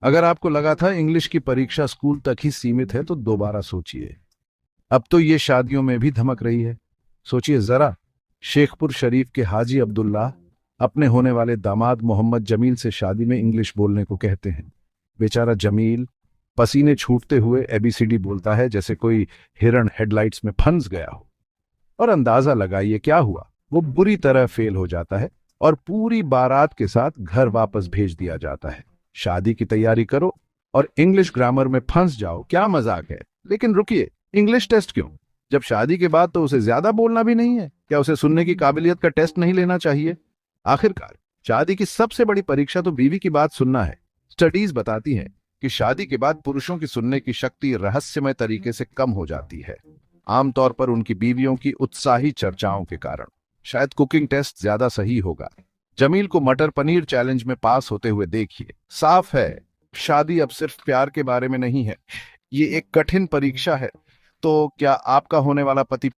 अगर आपको लगा था इंग्लिश की परीक्षा स्कूल तक ही सीमित है तो दोबारा सोचिए। अब तो ये शादियों में भी धमक रही है। सोचिए जरा, शेखपुर शरीफ के हाजी अब्दुल्ला अपने होने वाले दामाद मोहम्मद जमील से शादी में इंग्लिश बोलने को कहते हैं। बेचारा जमील पसीने छूटते हुए एबीसीडी बोलता है जैसे कोई हिरण हेडलाइट्स में फंस गया हो। और अंदाजा लगाइए क्या हुआ, वो बुरी तरह फेल हो जाता है और पूरी बारात के साथ घर वापस भेज दिया जाता है। शादी की तैयारी करो और इंग्लिश ग्रामर में फंस जाओ, क्या मजाक है। लेकिन रुकिए, इंग्लिश टेस्ट क्यों? जब शादी के बाद तो उसे ज्यादा बोलना भी नहीं है, क्या उसे सुनने की काबिलियत का टेस्ट नहीं लेना चाहिए? आखिरकार शादी की सबसे बड़ी परीक्षा तो बीवी की बात सुनना है। स्टडीज बताती हैं कि शादी के बाद पुरुषों की सुनने की शक्ति रहस्यमय तरीके से कम हो जाती है, आमतौर पर उनकी बीवियों की उत्साही चर्चाओं के कारण। शायद कुकिंग टेस्ट ज्यादा सही होगा। जमील को मटर पनीर चैलेंज में पास होते हुए देखिए। साफ है, शादी अब सिर्फ प्यार के बारे में नहीं है, ये एक कठिन परीक्षा है। तो क्या आपका होने वाला पति